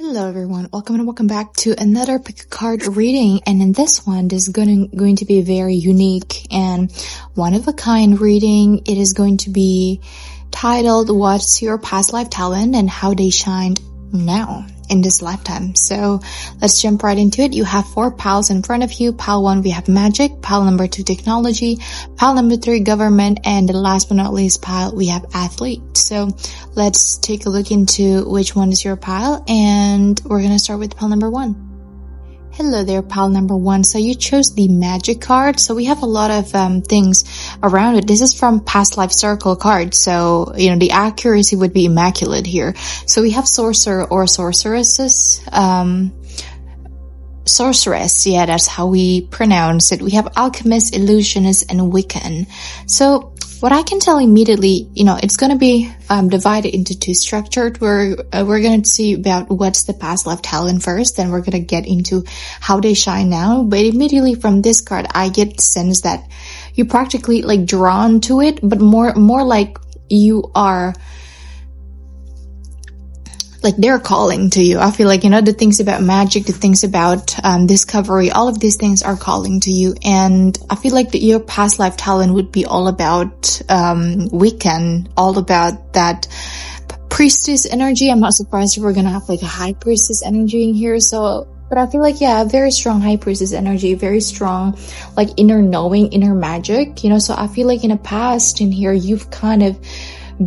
Hello everyone, welcome back to another pick a card reading, and in this one, this is going to be a very unique and one-of-a-kind reading. It is going to be titled, What's Your Past Life Talent and How They Shined Now in this lifetime. So let's jump right into it. You have 4 piles in front of you. Pile 1, we have magic. Pile number 2, technology. Pile number 3, government. And the last but not least pile, we have athlete. So let's take a look into which one is your pile. And we're going to start with pile number 1. Hello there, pile number 1. So you chose the magic card. So we have a lot of things around it. This is from past life circle card. So, the accuracy would be immaculate here. So we have sorcerer or sorceresses. Sorceress, yeah, that's how we pronounce it. We have alchemist, illusionist, and Wiccan. So what I can tell immediately, it's going to be divided into 2 structured. We're going to see about what's the past life talent first, then we're going to get into how they shine now. But immediately from this card, I get the sense that you're practically like drawn to it, but more like you are like they're calling to you. I feel like, the things about magic, the things about discovery, all of these things are calling to you. And I feel like your past life talent would be all about Wiccan, all about that priestess energy. I'm not surprised if we're gonna have like a high priestess energy in here. But I feel like, yeah, very strong high priestess energy, very strong, like inner knowing, inner magic, So I feel like in the past in here, you've kind of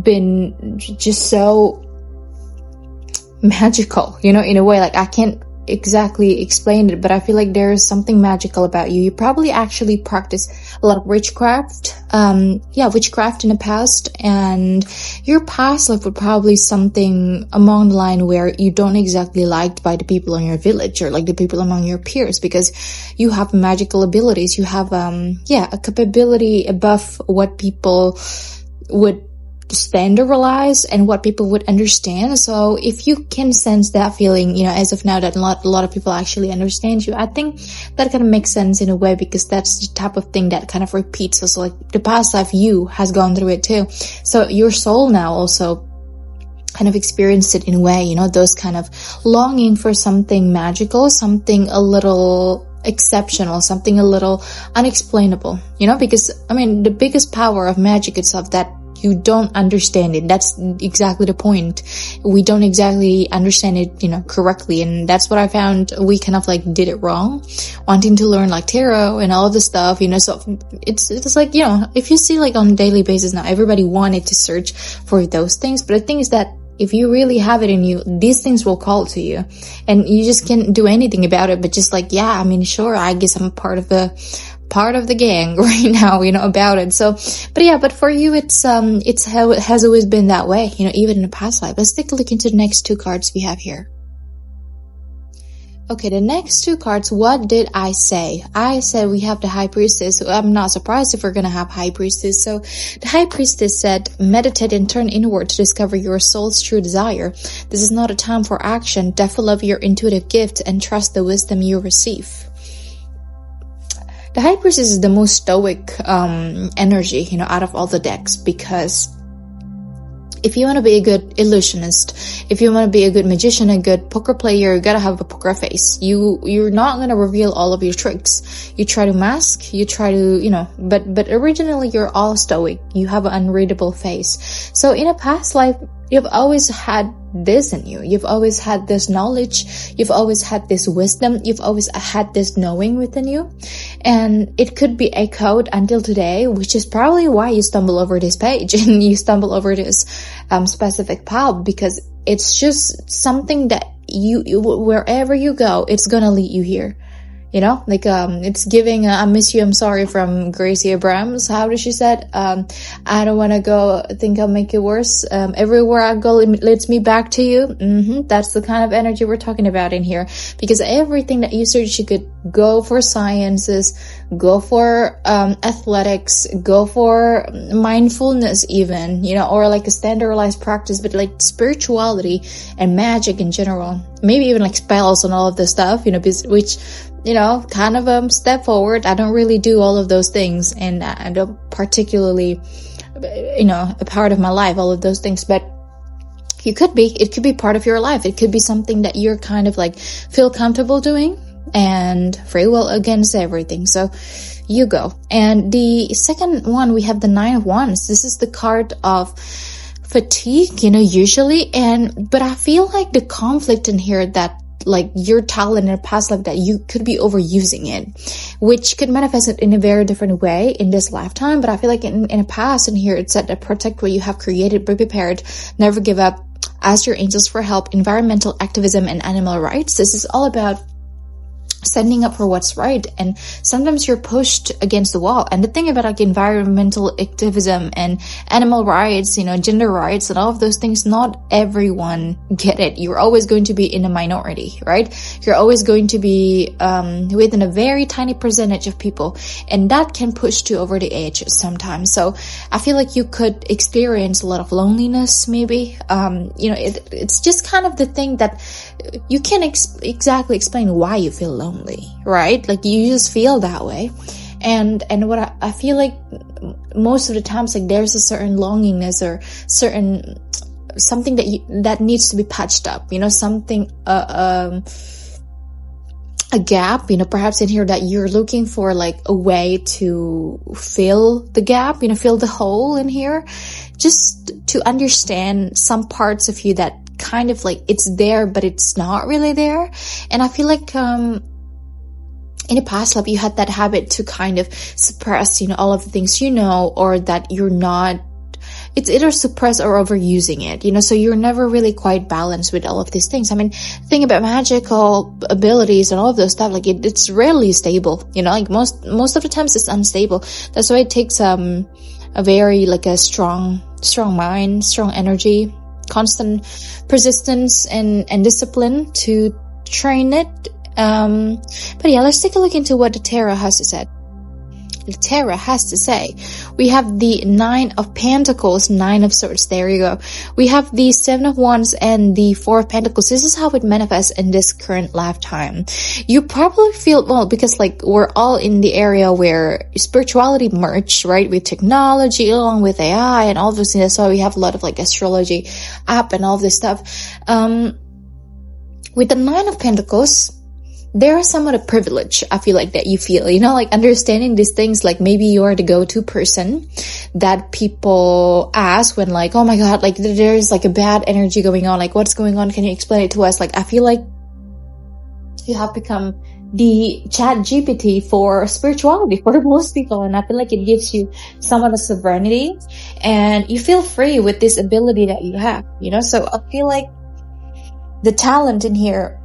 been just so magical, in a way. Like I can't exactly explain it, but I feel like there is something magical about you. You probably actually practice a lot of witchcraft, witchcraft in the past, and your past life would probably something along the line where you don't exactly liked by the people in your village or like the people among your peers, because you have magical abilities. You have a capability above what people would standardize and what people would understand. So if you can sense that feeling, as of now that a lot of people actually understand you, I think that kind of makes sense in a way, because that's the type of thing that kind of repeats. So like the past life you has gone through it too. So your soul now also kind of experienced it in a way, those kind of longing for something magical, something a little exceptional, something a little unexplainable, because the biggest power of magic itself that you don't understand it. That's exactly the point. We don't exactly understand it, correctly. And that's what I found. We kind of like did it wrong, wanting to learn like tarot and all of the stuff, so it's like, if you see like on a daily basis now, everybody wanted to search for those things. But the thing is that if you really have it in you, these things will call to you and you just can't do anything about it. But just like, sure, I guess I'm part of the gang right now, about it. So, but for you, it's how it has always been that way, even in the past life. Let's take a look into the next 2 cards we have here. Okay, the next 2 cards, what did I say? I said we have the High Priestess. So I'm not surprised if we're gonna have High Priestess. So the High Priestess said, meditate and turn inward to discover your soul's true desire. This is not a time for action. Develop your intuitive gift and trust the wisdom you receive. The High Priestess is the most stoic energy, out of all the decks, because if you want to be a good illusionist, if you want to be a good magician, a good poker player, you gotta have a poker face. You're not gonna reveal all of your tricks. You try to mask, you try to, but originally you're all stoic. You have an unreadable face. So in a past life, you've always had this in you. You've always had this knowledge. You've always had this wisdom. You've always had this knowing within you. And it could be echoed until today, which is probably why you stumble over this page and you stumble over this specific pile, because it's just something that you wherever you go, it's gonna lead you here. It's giving I miss you, I'm sorry from Gracie Abrams. How did she said? I don't want to go, I think I'll make it worse. Everywhere I go, it leads me back to you. That's the kind of energy we're talking about in here. Because everything that you search, you could go for sciences, go for athletics, go for mindfulness even, or like a standardized practice, but like spirituality and magic in general. Maybe even like spells and all of this stuff, which kind of step forward. I don't really do all of those things, and I don't particularly, a part of my life, all of those things. But it could be part of your life. It could be something that you're kind of like feel comfortable doing, and free will against everything. So you go. And the second one, we have the 9 of Wands. This is the card of fatigue, usually. But I feel like the conflict in here, that like your talent in a past life, that you could be overusing it, which could manifest it in a very different way in this lifetime. But I feel like in a past, in here, it's said to protect what you have created, be prepared, never give up, ask your angels for help, environmental activism, and animal rights. This is all about standing up for what's right, and sometimes you're pushed against the wall. And the thing about like environmental activism and animal rights, gender rights and all of those things, not everyone get it. You're always going to be in a minority, right? You're always going to be within a very tiny percentage of people, and that can push you over the edge sometimes. So I feel like you could experience a lot of loneliness, maybe. It's just kind of the thing that you can't exactly explain why you feel lonely, right? Like you just feel that way. And what I feel like most of the times, like there's a certain longingness or something that needs to be patched up, something, a gap, perhaps in here, that you're looking for like a way to fill the gap, fill the hole in here, just to understand some parts of you that kind of like it's there, but it's not really there. And I feel like, in a past life, you had that habit to kind of suppress, all of the things, or that you're not, it's either suppress or overusing it, so you're never really quite balanced with all of these things. I mean, think about magical abilities and all of those stuff, like it's rarely stable, like most of the times it's unstable. That's why it takes, a very like a strong mind, strong energy, constant persistence and discipline to train it. But yeah, let's take a look into what the tarot has to say. The tarot has to say, we have the 9 of Pentacles, 9 of Swords. There you go. We have the 7 of Wands and the 4 of Pentacles. This is how it manifests in this current lifetime. You probably feel, well, because like we're all in the area where spirituality merged, right, with technology, along with AI and all those things. That's why we have a lot of like astrology app and all this stuff. With the 9 of Pentacles, there is somewhat of privilege, I feel like, that you feel, like understanding these things, like maybe you're the go-to person that people ask when like, oh my God, like there's like a bad energy going on, like what's going on? Can you explain it to us? Like, I feel like you have become the chat GPT for spirituality for most people. And I feel like it gives you somewhat of sovereignty, and you feel free with this ability that you have, so I feel like the talent in here,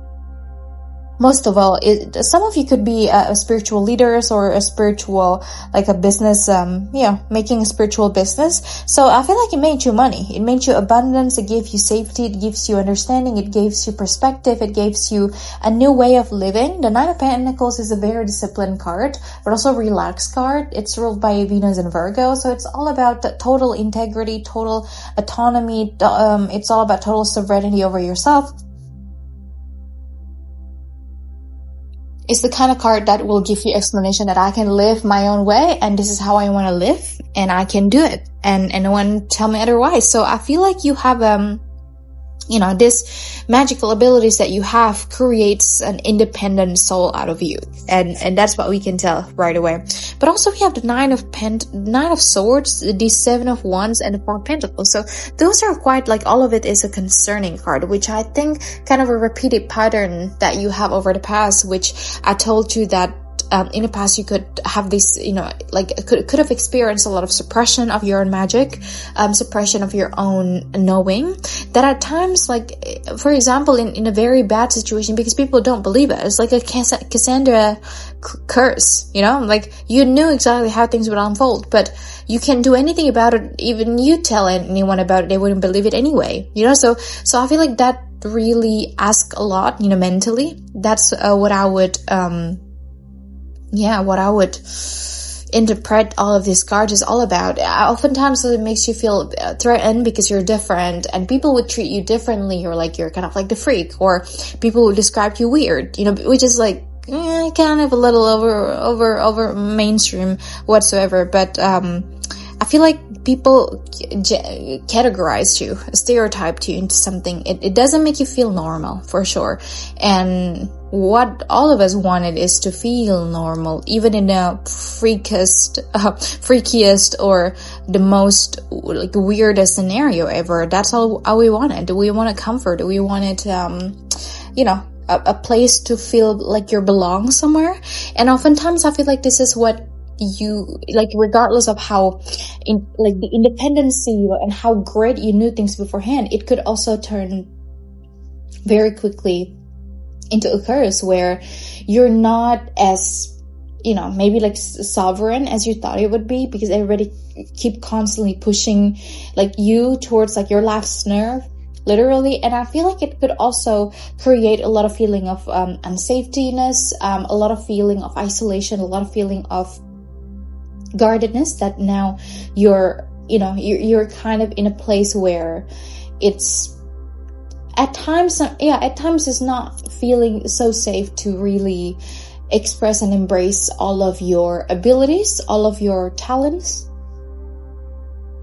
most of all, some of you could be a spiritual leaders or a spiritual, like a business, making a spiritual business. So I feel like it made you money. It made you abundance. It gave you safety. It gives you understanding. It gives you perspective. It gives you a new way of living. The 9 of Pentacles is a very disciplined card, but also relaxed card. It's ruled by Venus and Virgo. So it's all about the total integrity, total autonomy. It's all about total sovereignty over yourself. It's the kind of card that will give you explanation that I can live my own way, and this is how I want to live, and I can do it, and no one tell me otherwise. So I feel like you have this magical abilities that you have creates an independent soul out of you, and that's what we can tell right away. But also we have the 9 of Swords, the 7 of Wands, and the 4 of Pentacles. So those are quite like, all of it is a concerning card, which I think kind of a repeated pattern that you have over the past, which I told you that in the past you could have this, could have experienced a lot of suppression of your own magic, suppression of your own knowing, that at times, like, for example, in a very bad situation, because people don't believe it, it's like a Cassandra curse, like you knew exactly how things would unfold, but you can't do anything about it. Even you tell anyone about it, they wouldn't believe it anyway, so I feel like that really asks a lot, mentally. That's what I would interpret all of these cards is all about. Oftentimes it makes you feel threatened because you're different, and people would treat you differently, or like you're kind of like the freak, or people would describe you weird, which is like kind of a little over mainstream whatsoever. But I feel like people categorized you, stereotyped you into something, it doesn't make you feel normal, for sure. And what all of us wanted is to feel normal, even in the freakiest or the most like weirdest scenario ever. That's all we wanted. We wanted comfort. We wanted, a place to feel like you belong somewhere. And oftentimes I feel like this is what you like, regardless of how the independency and how great you knew things beforehand, it could also turn very quickly into a curse where you're not as, maybe like sovereign as you thought it would be, because everybody keep constantly pushing like you towards like your last nerve, literally. And I feel like it could also create a lot of feeling of unsafetyness, a lot of feeling of isolation, a lot of feeling of guardedness, that now you're kind of in a place where it's at times it's not feeling so safe to really express and embrace all of your abilities, all of your talents.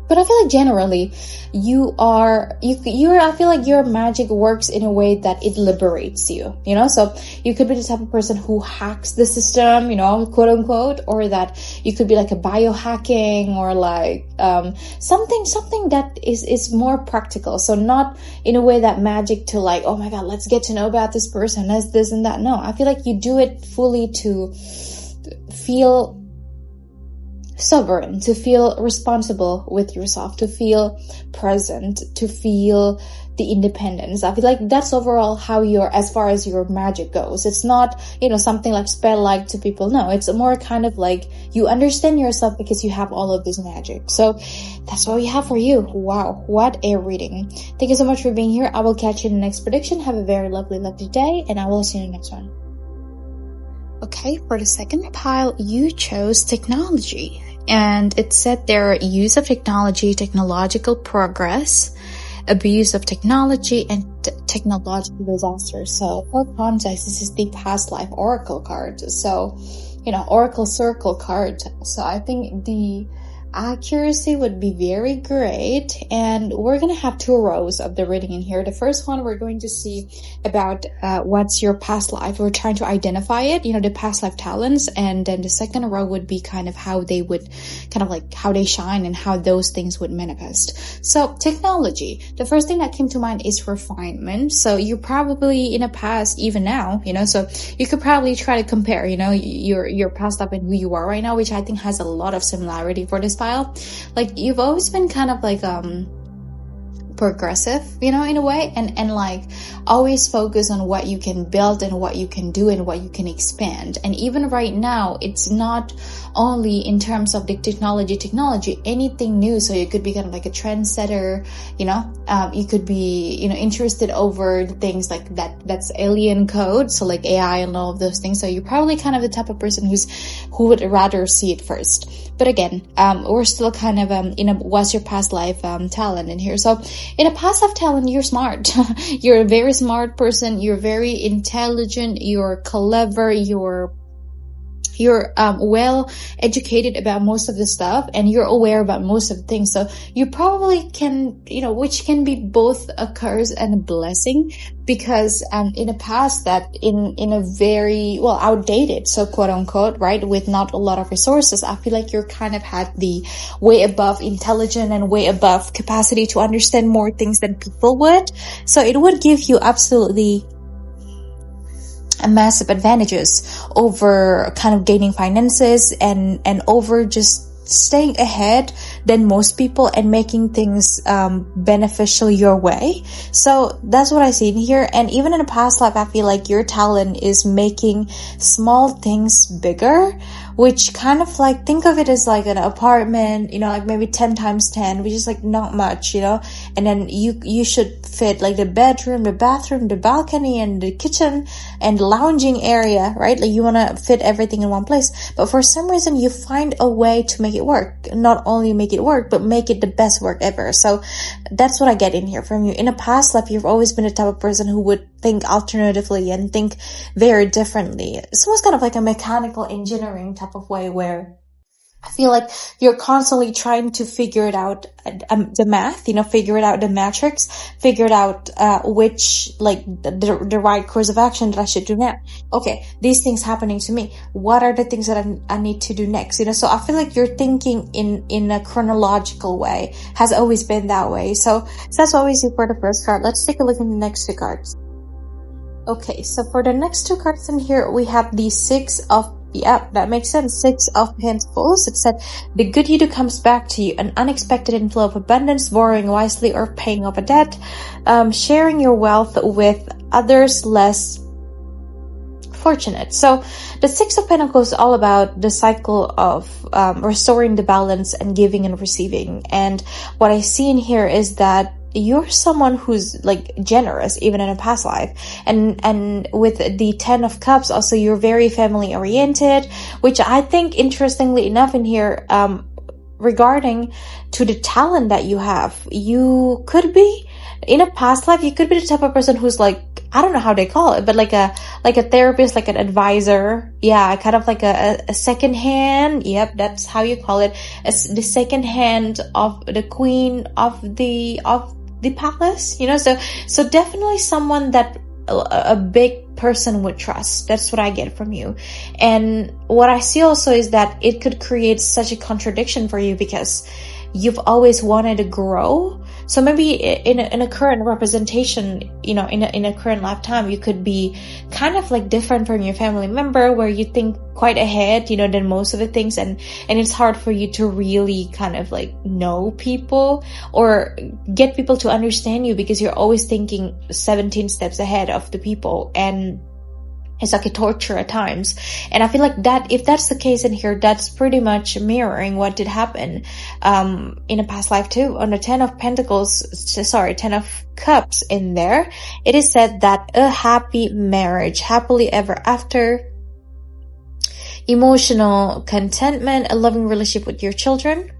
But I feel like generally I feel like your magic works in a way that it liberates you, so you could be the type of person who hacks the system, quote unquote, or that you could be like a biohacking, or like something that is more practical. So not in a way that magic to like, oh my god, let's get to know about this person, let's this and that. No, I feel like you do it fully to feel sovereign, to feel responsible with yourself, to feel present, to feel the independence. I feel like that's overall how as far as your magic goes. It's not, something like spell-like to people. No, it's more kind of like you understand yourself because you have all of this magic. So that's what we have for you. Wow, what a reading. Thank you so much for being here. I will catch you in the next prediction. Have a very lovely day, and I will see you in the next one. Okay, for the second pile, you chose technology. And it said there, use of technology, technological progress, abuse of technology, and technological disasters. So for context, this is the past life oracle card. So, oracle circle card. So I think the accuracy would be very great. And we're going to have two rows of the reading in here. The first one, we're going to see about what's your past life. We're trying to identify it, the past life talents. And then the second row would be kind of how they would how they shine and how those things would manifest. So technology, the first thing that came to mind is refinement. So you probably in the past, even now, so you could probably try to compare, your past life and who you are right now, which I think has a lot of similarity for this. Like you've always been kind of like progressive, in a way, and like always focus on what you can build and what you can do and what you can expand. And even right now, it's not only in terms of the technology, anything new. So you could be kind of like a trendsetter, you could be, interested over things like that's alien code. So like AI and all of those things. So you're probably kind of the type of person who would rather see it first. But again, we're still kind of what's your past life talent in here. So in a past life talent, you're smart. You're a very smart person. You're very intelligent. You're clever. You're well educated about most of the stuff, and you're aware about most of the things. So you probably can, which can be both a curse and a blessing, because in the past that in a very outdated, so quote unquote, right, with not a lot of resources, I feel like you're kind of had the way above intelligent and way above capacity to understand more things than people would. So it would give you absolutely massive advantages over kind of gaining finances and over just staying ahead than most people and making things beneficial your way. So that's what I see in here. And even in a past life, I feel like your talent is making small things bigger, which kind of like, think of it as like an apartment, like maybe 10 times 10, which is like not much, and then you should fit like the bedroom, the bathroom, the balcony, and the kitchen and the lounging area, right? Like you want to fit everything in one place, but for some reason you find a way to make it work. Not only make it work, but make it the best work ever. So that's what I get in here from you. In a past life, you've always been the type of person who would think alternatively and think very differently. It's almost kind of like a mechanical engineering type of way where I feel like you're constantly trying to figure it out, the math, figure it out, the matrix, figure it out, which, like, the right course of action that I should do now. Okay, these things happening to me. What are the things that I need to do next? So I feel like you're thinking in a chronological way, has always been that way. So that's what we see for the first card. Let's take a look at the next two cards. Okay, so for the next two cards in here, we have the that makes sense. 6 of Pentacles. It said, the good you do comes back to you. An unexpected inflow of abundance, borrowing wisely or paying off a debt, sharing your wealth with others less fortunate. So the 6 of Pentacles is all about the cycle of restoring the balance and giving and receiving. And what I see in here is that you're someone who's like generous even in a past life, and with the 10 of Cups also, you're very family oriented, which I think, interestingly enough, in here, regarding to the talent that you have, you could be in a past life, you could be the type of person who's like, I don't know how they call it, but like a therapist, like an advisor. Yeah, kind of like a second hand. Yep, that's how you call it. As the second hand of the queen of the palace, so definitely someone that a big person would trust. That's what I get from you. And what I see also is that it could create such a contradiction for you, because you've always wanted to grow. So maybe in a current representation, in a current lifetime, you could be kind of like different from your family member, where you think quite ahead, than most of the things. And it's hard for you to really kind of like know people or get people to understand you, because you're always thinking 17 steps ahead of the people. And it's like a torture at times. And I feel like that, if that's the case in here, that's pretty much mirroring what did happen in a past life too. On the 10 of Cups in there, it is said that a happy marriage, happily ever after, emotional contentment, a loving relationship with your children,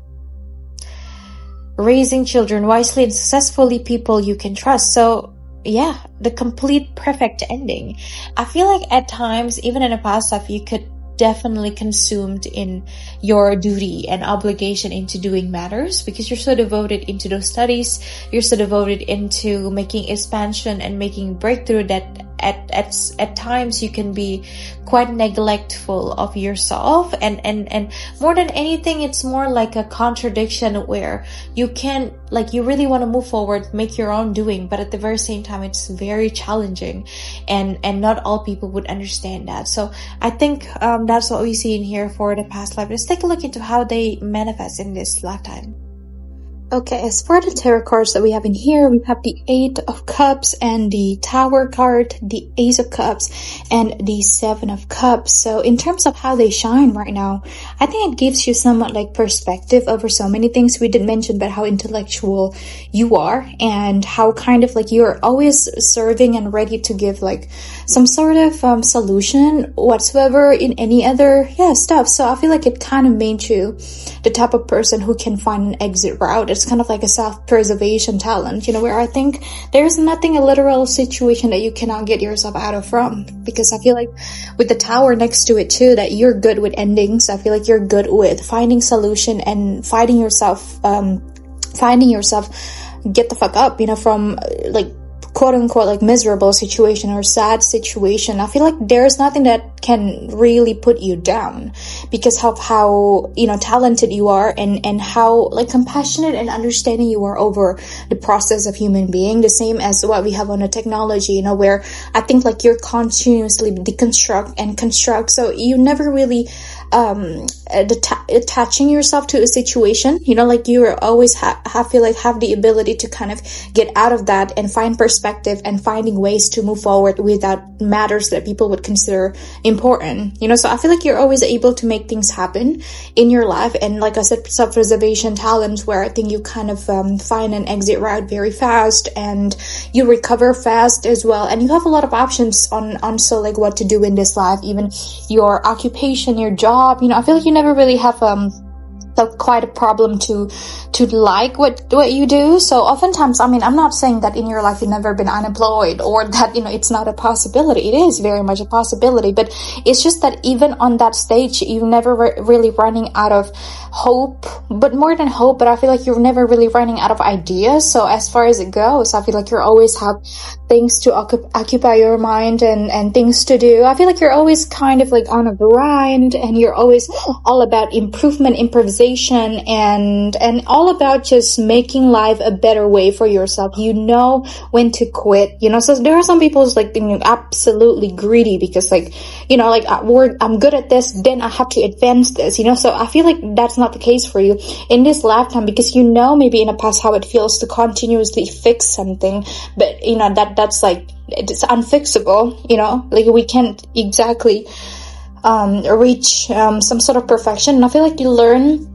raising children wisely and successfully, people you can trust. So yeah, the complete perfect ending. I feel like at times, even in a past life, you could definitely consumed in your duty and obligation into doing matters, because you're so devoted into those studies, you're so devoted into making expansion and making breakthrough, that at times you can be quite neglectful of yourself, and more than anything, it's more like a contradiction where you can, like, you really want to move forward, make your own doing, but at the very same time it's very challenging, and not all people would understand that. So I think that's what we see in here for the past life. Let's take a look into how they manifest in this lifetime. Okay, as for the tarot cards that we have in here, we have the 8 of Cups and the Tower card, the Ace of Cups, and the 7 of Cups. So in terms of how they shine right now, I think it gives you somewhat like perspective over so many things. We did mention about how intellectual you are, and how kind of like you're always serving and ready to give like some sort of solution whatsoever in any other stuff. So I feel like it kind of made you the type of person who can find an exit route. It's kind of like a self-preservation talent, where I think there's nothing, a literal situation that you cannot get yourself out of from. Because I feel like with the Tower next to it too, that you're good with endings. I feel like you're good with finding solution and finding yourself get the fuck up, from like quote unquote like miserable situation or sad situation. I feel like there's nothing that can really put you down, because of how talented you are, and how like compassionate and understanding you are over the process of human being. The same as what we have on the technology, where I think like you're continuously deconstruct and construct, so you never really attaching yourself to a situation, like you always have the ability to kind of get out of that and find perspective and finding ways to move forward without matters that people would consider important, so I feel like you're always able to make things happen in your life. And like I said, self-preservation talents, where I think you kind of find an exit route very fast, and you recover fast as well, and you have a lot of options on so like what to do in this life, even your occupation, your job. I feel like you never really have quite a problem to like what you do. So oftentimes, I mean, I'm not saying that in your life you've never been unemployed, or that, it's not a possibility. It is very much a possibility, but it's just that even on that stage, you're never really running out of hope, but more than hope, but I feel like you're never really running out of ideas. So as far as it goes, I feel like you always have things to occupy your mind and things to do. I feel like you're always kind of like on a grind, and you're always all about improvement, improvisation, and all about just making life a better way for yourself. You know when to quit, so there are some people who's like absolutely greedy, because I'm good at this, then I have to advance this, so I feel like that's not the case for you in this lifetime, because maybe in the past how it feels to continuously fix something, but that's like, it's unfixable, like we can't exactly reach some sort of perfection. And I feel like you learn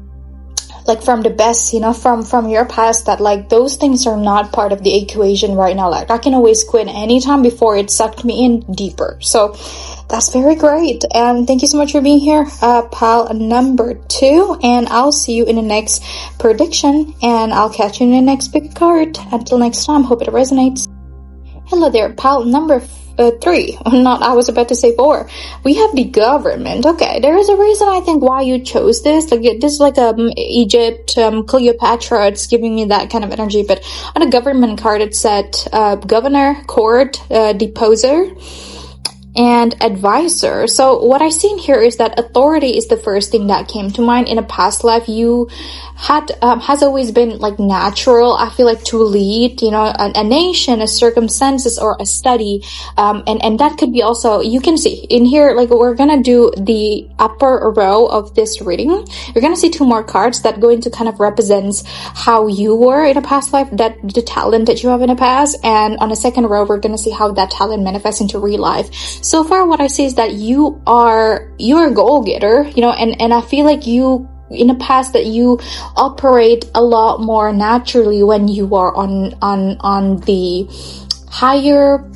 like from the best, from your past, that like those things are not part of the equation right now. Like I can always quit anytime before it sucked me in deeper. So that's very great. And thank you so much for being here, pal number 2. And I'll see you in the next prediction, and I'll catch you in the next big card. Until next time, hope it resonates. Hello there, pal number 3. I was about to say 4. We have the government. Okay, there is a reason I think why you chose this. Like this is like Egypt, Cleopatra. It's giving me that kind of energy. But on a government card, it said governor, court, deposer, and advisor. So what I see in here is that authority is the first thing that came to mind. In a past life, you has always been like natural, I feel like, to lead, a nation, a circumstances, or a study. And that could be also, you can see in here, like we're gonna do the upper row of this reading. You're gonna see 2 more cards that going to kind of represents how you were in a past life, that the talent that you have in the past. And on the second row, we're gonna see how that talent manifests into real life. So far, what I see is that you're a goal-getter, and I feel like you, in the past, that you operate a lot more naturally when you are on the higher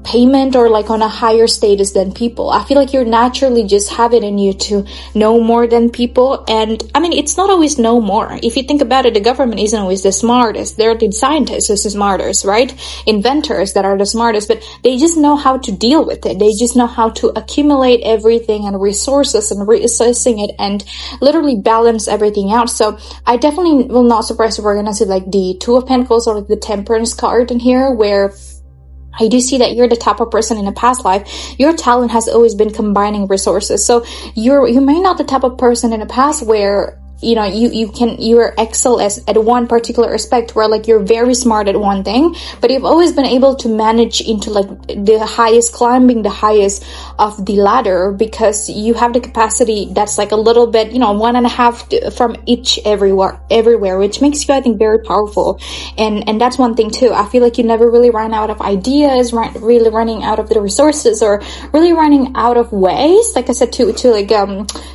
payment, or like on a higher status than people. I feel like you're naturally just have it in you to know more than people. And I mean, it's not always know more. If you think about it, the government isn't always the smartest. They're the scientists who's the smartest, right? Inventors that are the smartest, but they just know how to deal with it. They just know how to accumulate everything and resources and reassessing it and literally balance everything out. So I definitely will not surprise if we're gonna see like the 2 of Pentacles or like the Temperance card in here, where I do see that you're the type of person in a past life, your talent has always been combining resources. So you may not the type of person in the past where you're excel at one particular aspect, where like you're very smart at one thing, but you've always been able to manage into like the highest, climbing the highest of the ladder, because you have the capacity that's like a little bit, 1.5 from each everywhere, which makes you, I think, very powerful. And that's one thing too. I feel like you never really run out of ideas, really running out of the resources, or really running out of ways, like I said, to like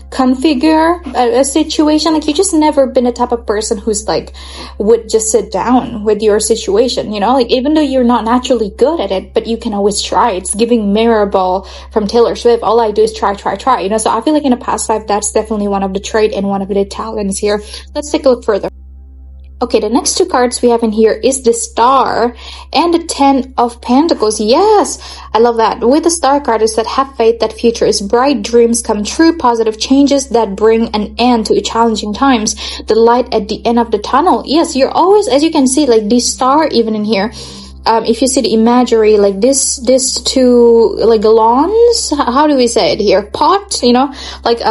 configure a situation. Like you just never been a type of person who's like would just sit down with your situation, like even though you're not naturally good at it, but you can always try. It's giving mirror ball from Taylor Swift. All I do is try, so I feel like in a past life, that's definitely one of the trait and one of the talents here. Let's take a look further. Okay, the next 2 cards we have in here is the Star and the 10 of Pentacles. Yes, I love that. With the Star card is that have faith that future is bright, dreams come true, positive changes that bring an end to challenging times, the light at the end of the tunnel. Yes, you're always, as you can see, like the Star even in here. If you see the imagery, like this 2 like lawns, how do we say it here? Pot, like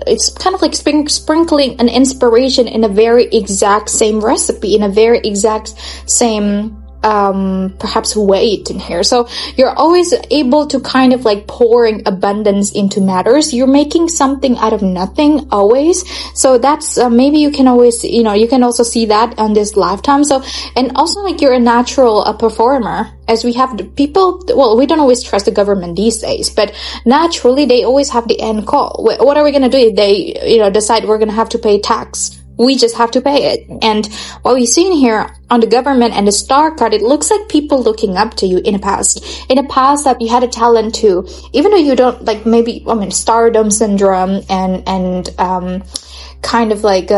it's kind of like sprinkling an inspiration in a very exact same recipe, in a very exact same perhaps weight in here. So you're always able to kind of like pouring abundance into matters. You're making something out of nothing always. So that's maybe you can always, you can also see that on this lifetime. So, and also like you're a natural performer. As we have the people, well, we don't always trust the government these days, but naturally they always have the end call. What are we going to do if they, decide we're going to have to pay tax? We just have to pay it. And what we've seen here on the government and the Star card, it looks like people looking up to you in the past. In the past, that you had a talent to, even though you don't like maybe, stardom syndrome and kind of like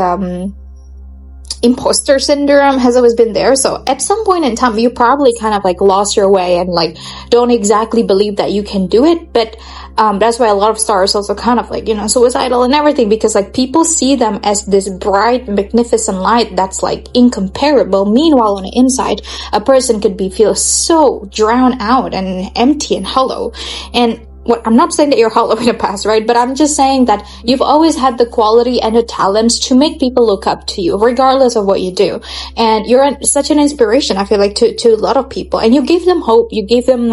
imposter syndrome has always been there. So at some point in time, you probably kind of like lost your way and like don't exactly believe that you can do it. But that's why a lot of stars also kind of like, suicidal and everything, because like people see them as this bright, magnificent light that's like incomparable. Meanwhile, on the inside, a person could feel so drowned out and empty and hollow. And I'm not saying that you're hollow in the past, right? But I'm just saying that you've always had the quality and the talents to make people look up to you, regardless of what you do. And you're such an inspiration, I feel like, to a lot of people. And you gave them hope. You gave them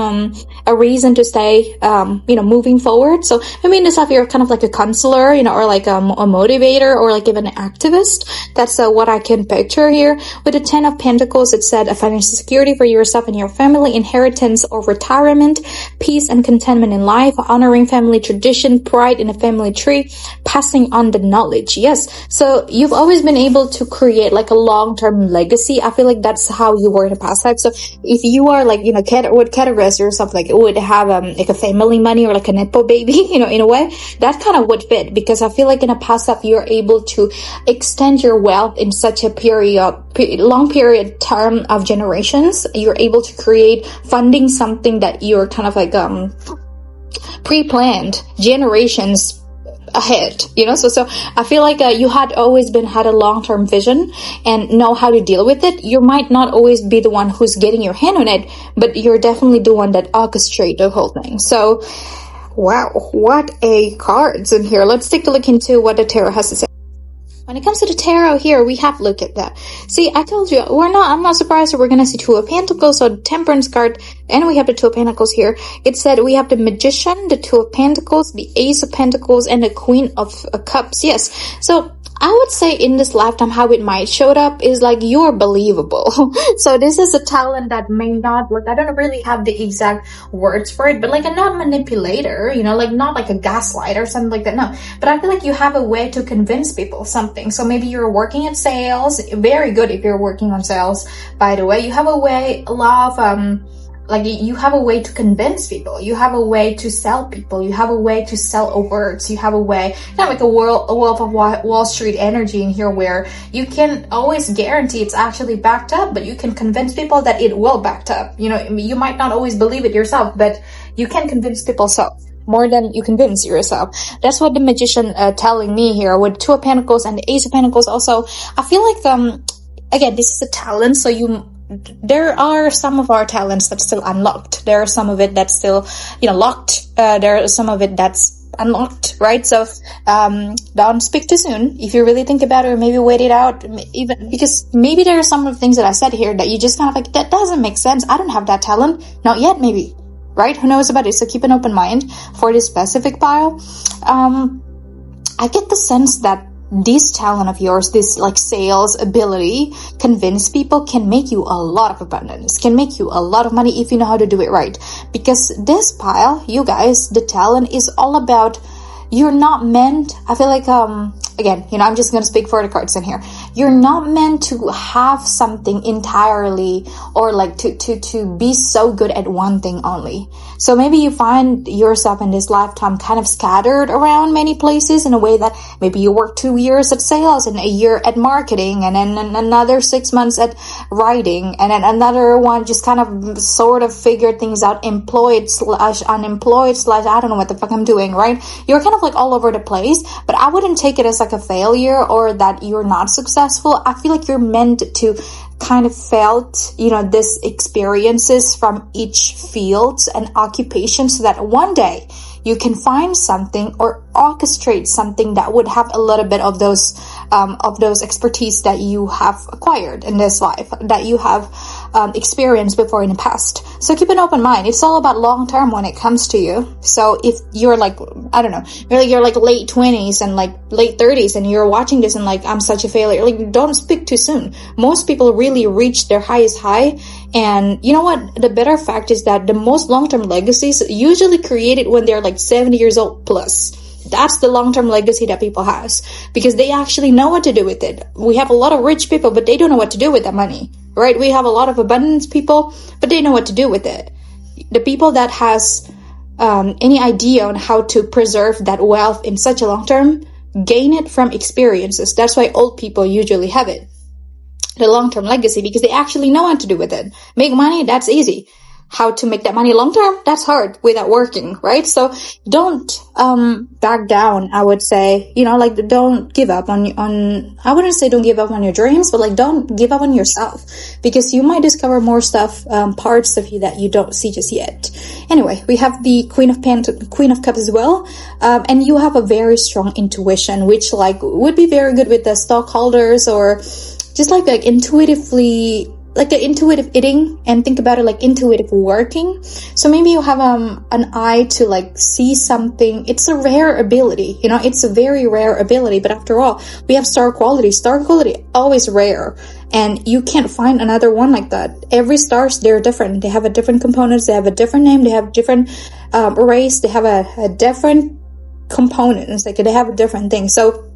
a reason to stay, moving forward. So maybe in this life, you're kind of like a counselor, or like a motivator, or like even an activist. That's what I can picture here. With the 10 of Pentacles, it said a financial security for yourself and your family, inheritance or retirement, peace and contentment in life, honoring family tradition, pride in a family tree, passing on the knowledge. Yes. So you've always been able to create like a long-term legacy. I feel like that's how you were in a past life. So if you are like, would categorize yourself like, would have like a family money or like a nepo baby, in a way, that kind of would fit, because I feel like in a past life, you're able to extend your wealth in such a long period term of generations. You're able to create funding something that you're kind of like, pre-planned generations ahead, so I feel like you had always had a long-term vision and know how to deal with it. You might not always be the one who's getting your hand on it, but you're definitely the one that orchestrates the whole thing. So wow, what a cards in here. Let's take a look into what the tarot has to say. When it comes to the tarot here, we have to look at that. See, I told you, I'm not surprised that we're going to see Two of Pentacles, so the Temperance card, and we have the Two of Pentacles here. It said we have the Magician, the Two of Pentacles, the Ace of Pentacles, and the Queen of Cups. Yes. So I would say in this lifetime, how it might show up is like you're believable. So this is a talent that may not look, I don't really have the exact words for it, but like a not manipulator, like not like a gaslight or something like that. No, but I feel like you have a way to convince people something. So maybe you're working at sales, very good if you're working on sales, by the way. You have a way, you have a way to convince people. You have a way to sell people. You have a way to sell words. You have a way, like a Wolf of Wall Street energy in here, where you can always guarantee it's actually backed up, but you can convince people that it will backed up. You might not always believe it yourself, but you can convince people so more than you convince yourself. That's what the Magician telling me here with Two of Pentacles and the Ace of Pentacles. Also, I feel like again, this is a talent, so there are some of our talents that's still unlocked. There are some of it that's still, locked. There are some of it that's unlocked, right? So, don't speak too soon. If you really think about it, or maybe wait it out, even because maybe there are some of the things that I said here that you just kind of like, that doesn't make sense. I don't have that talent. Not yet, maybe, right? Who knows about it? So keep an open mind for this specific pile. I get the sense that this talent of yours, this like sales ability, convince people, can make you a lot of abundance, can make you a lot of money if you know how to do it right. Because this pile, you guys, the talent is all about, you're not meant, I feel like, again, I'm just going to speak for the cards in here. You're not meant to have something entirely, or like to be so good at one thing only. So maybe you find yourself in this lifetime kind of scattered around many places in a way that maybe you work 2 years at sales and a year at marketing, and then another 6 months at writing, and then another one just kind of sort of figured things out, employed / unemployed / I don't know what the fuck I'm doing, right? You're kind of like all over the place, but I wouldn't take it as like a failure or that you're not successful. I feel like you're meant to kind of felt, this experiences from each field and occupation, so that one day you can find something or orchestrate something that would have a little bit of those expertise that you have acquired in this life, that you have experienced before in the past. So keep an open mind. It's all about long term when it comes to you. So if you're like, I don't know, you're like late 20s and like late 30s, and you're watching this and like, I'm such a failure, like, don't speak too soon. Most people really reach their highest high. And you know what? The better fact is that the most long-term legacies usually created when they're like 70 years old plus. That's the long-term legacy that people has, because they actually know what to do with it. We have a lot of rich people, but they don't know what to do with that money, right? We have a lot of abundance people, but they know what to do with it. The people that has any idea on how to preserve that wealth in such a long term, gain it from experiences. That's why old people usually have it. The long-term legacy, because they actually know what to do with it. Make money, that's easy. How to make that money long-term, that's hard without working, right? So don't back down, I would say. Like, don't give up on I wouldn't say don't give up on your dreams, but like, don't give up on yourself, because you might discover more stuff, parts of you that you don't see just yet. Anyway, we have the Queen of Cups as well, and you have a very strong intuition, which like would be very good with the stockholders, or just like intuitively, like the intuitive eating, and think about it like intuitive working. So maybe you have an eye to like see something. It's a rare ability, it's a very rare ability, but after all, we have star quality always rare, and you can't find another one like that. Every stars, they're different. They have a different components, they have a different name, they have different race, they have a different components, like they have a different thing. So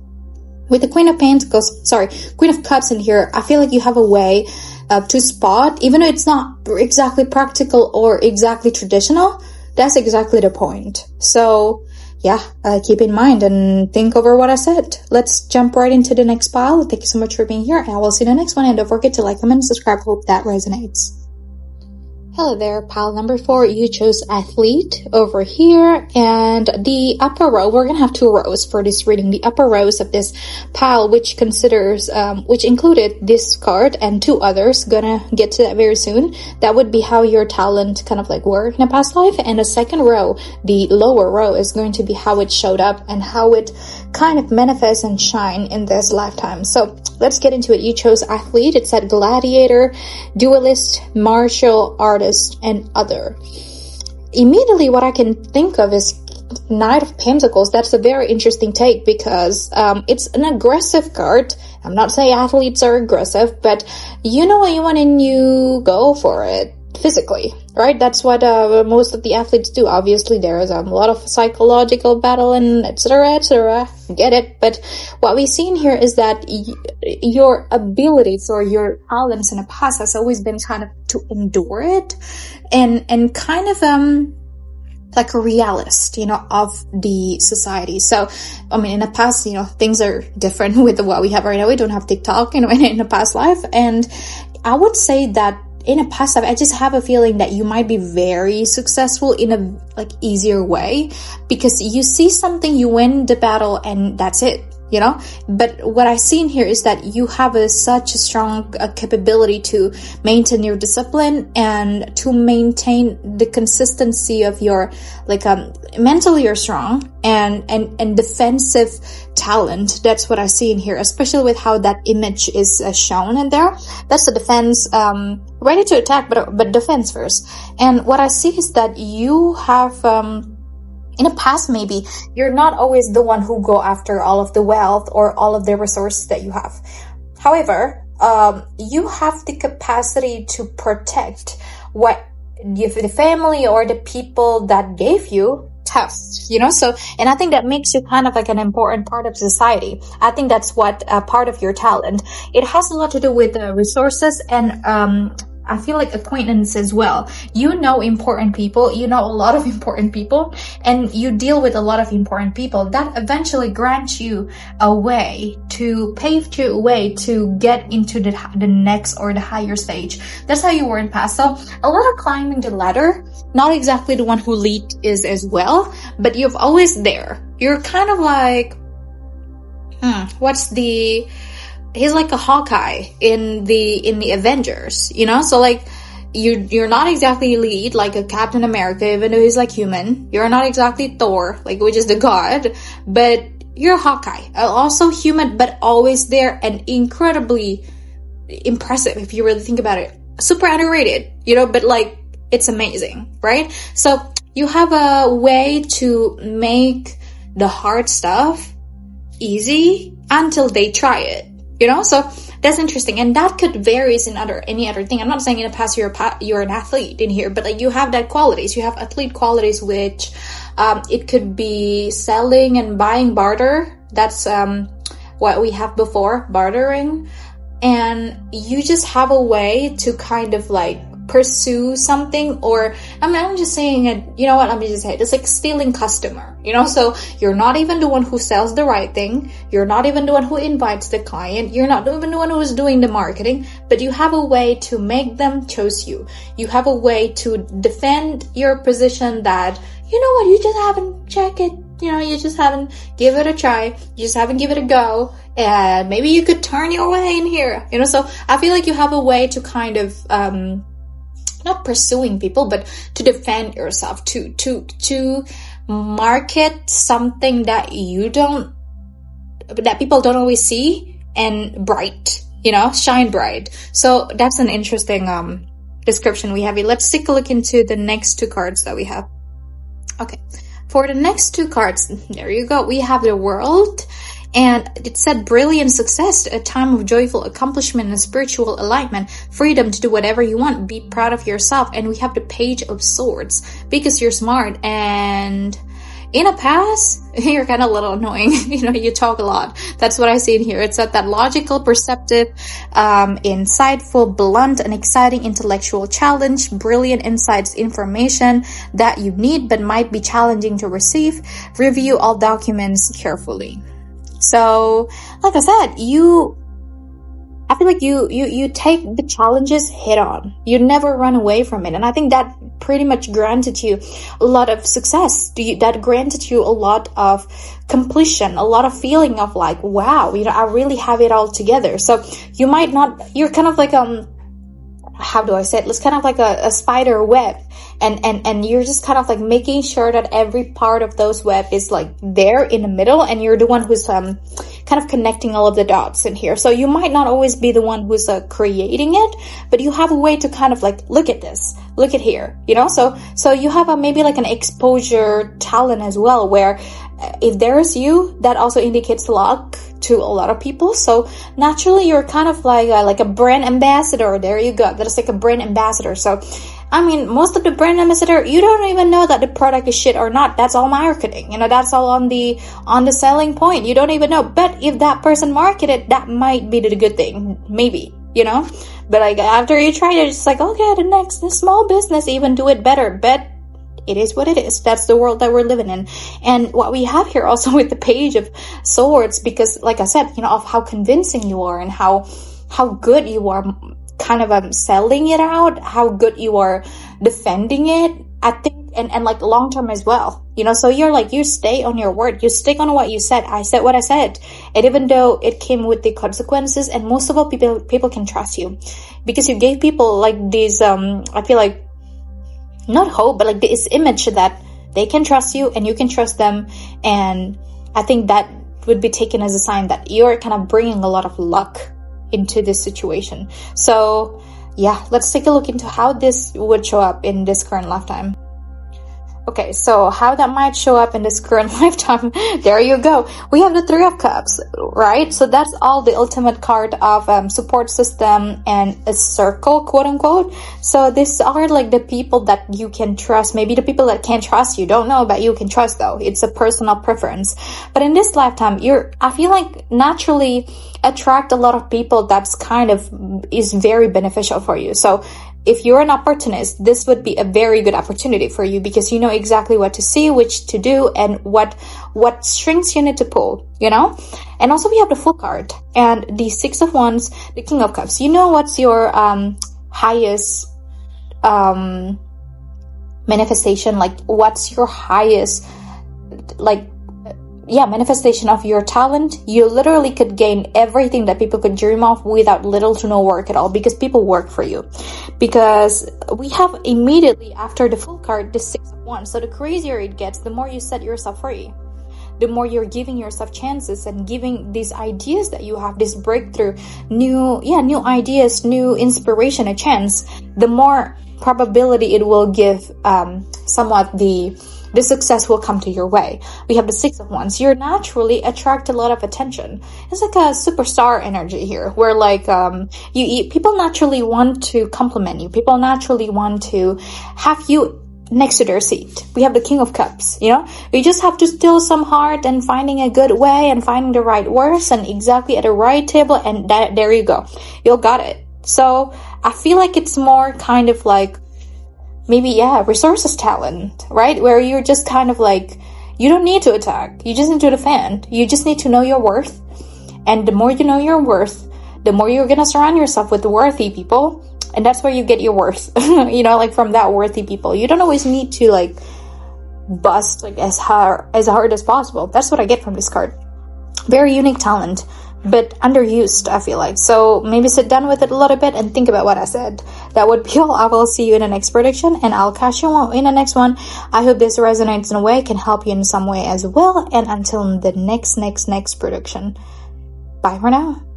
with the Queen of Cups in here, I feel like you have a way to spot, even though it's not exactly practical or exactly traditional, that's exactly the point. So yeah, keep in mind and think over what I said. Let's jump right into the next pile. Thank you so much for being here, and I will see you in the next one. And don't forget to like, comment, and subscribe. Hope that resonates. Hello there, pile number 4, you chose athlete over here, and the upper row, we're gonna have 2 rows for this reading. The upper rows of this pile, which included this card and 2 others, gonna get to that very soon. That would be how your talent kind of like were in a past life, and the second row, the lower row, is going to be how it showed up and how it kind of manifests and shine in this lifetime. So let's get into it. You chose athlete. It said gladiator, duelist, martial artist, and other. Immediately what I can think of is Knight of Pentacles. That's a very interesting take, because it's an aggressive card. I'm not saying athletes are aggressive, but you know what you want and you go for it physically, right? That's what most of the athletes do. Obviously there is a lot of psychological battle and etc. Get it? But what we see in here is that your abilities or your talents in the past has always been kind of to endure it and kind of like a realist, of the society. So, I mean, in the past, things are different with what we have right now. We don't have TikTok, in a past life. And I would say that in a past life, I just have a feeling that you might be very successful in a easier way, because you see something, you win the battle, and that's it. But what I see in here is that you have such a strong capability to maintain your discipline and to maintain the consistency of your, mentally you're strong and defensive talent. That's what I see in here, especially with how that image is shown in there. That's the defense, ready to attack, but defense first. And what I see is that you have, in the past, maybe you're not always the one who go after all of the wealth or all of the resources that you have. However, you have the capacity to protect what the family or the people that gave you have, so, and I think that makes you kind of like an important part of society. I think that's what part of your talent. It has a lot to do with the resources and, I feel like acquaintance as well. Important people, a lot of important people, and you deal with a lot of important people. That eventually grants you a way to pave you a way to get into the next or the higher stage. That's how you were in past. So a lot of climbing the ladder, not exactly the one who lead is as well, but you're always there. You're kind of like, he's like a Hawkeye in the Avengers, so like you're not exactly lead like a Captain America, even though he's like human. You're not exactly Thor, which is the god, but you're Hawkeye, also human, but always there and incredibly impressive if you really think about it. Super underrated, but it's amazing, right? So you have a way to make the hard stuff easy until they try it. So that's interesting, and that could vary in any other thing. I'm not saying in the past you're an athlete in here, but you have that qualities. You have athlete qualities, which it could be selling and buying, barter. That's what we have before, bartering, and you just have a way to kind of pursue something, or I'm just saying it, you know what, let me just say it, it's like stealing customer, so you're not even the one who sells the right thing, you're not even the one who invites the client, you're not even the one who is doing the marketing, but you have a way to make them choose you. You have a way to defend your position that, you know what, you just haven't checked it, you just haven't give it a try, you just haven't give it a go, and maybe you could turn your way in here, so I feel like you have a way to kind of not pursuing people, but to defend yourself, to market something that people don't always see, and bright, shine bright. So that's an interesting description we have here. Let's take a look into the next two cards that we have. Okay, for the next two cards, there you go, we have the World. And it said brilliant success, a time of joyful accomplishment and spiritual alignment, freedom to do whatever you want, be proud of yourself. And we have the Page of Swords, because you're smart, and in a past, you're kind of a little annoying, you talk a lot. That's what I see in here. It's that logical, perceptive, insightful, blunt, and exciting intellectual challenge, brilliant insights, information that you need but might be challenging to receive. Review all documents carefully. So, like I said, I feel like you take the challenges head on. You never run away from it. And I think that pretty much granted you a lot of success. That granted you a lot of completion, a lot of feeling of like, wow, I really have it all together. So you might not, you're kind of like, how do I say it? It's kind of like a spider web. And you're just kind of like making sure that every part of those web is like there in the middle, and you're the one who's kind of connecting all of the dots in here. So you might not always be the one who's creating it, but you have a way to kind of like, look at this, look at here, so you have maybe like an exposure talent as well, where if there's you, that also indicates luck to a lot of people. So naturally you're kind of like a brand ambassador. There you go, that is like a brand ambassador. So most of the brand ambassador, you don't even know that the product is shit or not. That's all marketing, that's all on the selling point. You don't even know. But if that person marketed, that might be the good thing, maybe, but like after you try it, it's like, okay, the small business even do it better. But it is what it is. That's the world that we're living in. And what we have here also with the Page of Swords, because like I said, of how convincing you are and how good you are kind of selling it out, how good you are defending it, I think, and like long term as well, so you're like, you stay on your word, you stick on what you said. I said what I said, and even though it came with the consequences, and most of all, people can trust you because you gave people like these I feel like, not hope, but like this image that they can trust you and you can trust them. And I think that would be taken as a sign that you're kind of bringing a lot of luck into this situation. So yeah, let's take a look into how this would show up in this current lifetime. Okay, so how that might show up in this current lifetime, there you go. We have the Three of Cups, right? So that's all the ultimate card of support system and a circle, quote unquote. So these are like the people that you can trust. Maybe the people that can't trust you don't know, but you can trust though. It's a personal preference. But in this lifetime, I feel like naturally attract a lot of people that's kind of is very beneficial for you. So if you're an opportunist, this would be a very good opportunity for you because you know exactly what to see, which to do, and what strings you need to pull, And also we have the Fool card and the Six of Wands, the King of Cups. You know what's your highest manifestation? Like what's your highest manifestation of your talent? You literally could gain everything that people could dream of without little to no work at all, because people work for you. Because we have immediately after the Fool card, the Six of Wands. So the crazier it gets, the more you set yourself free. The more you're giving yourself chances and giving these ideas that you have, this breakthrough, new ideas, new inspiration a chance, the more probability it will give somewhat the success will come to your way. We have the Six of Wands. You naturally attract a lot of attention. It's like a superstar energy here, where like people naturally want to compliment you. People naturally want to have you next to their seat. We have the King of Cups. You just have to steal some heart and finding a good way and finding the right words and exactly at the right table, and there you go. You got it. So I feel like it's more kind of like, maybe, yeah, resources talent, right? Where you're just kind of like, you don't need to attack. You just need to defend. You just need to know your worth. And the more you know your worth, the more you're going to surround yourself with worthy people. And that's where you get your worth, you know, like from that worthy people. You don't always need to like bust like as hard as possible. That's what I get from this card. Very unique talent, but underused, I feel like. So maybe sit down with it a little bit and think about what I said. That would be all. I will see you in the next prediction, and I'll catch you in the next one. I hope this resonates in a way, can help you in some way as well. And until the next prediction, bye for now.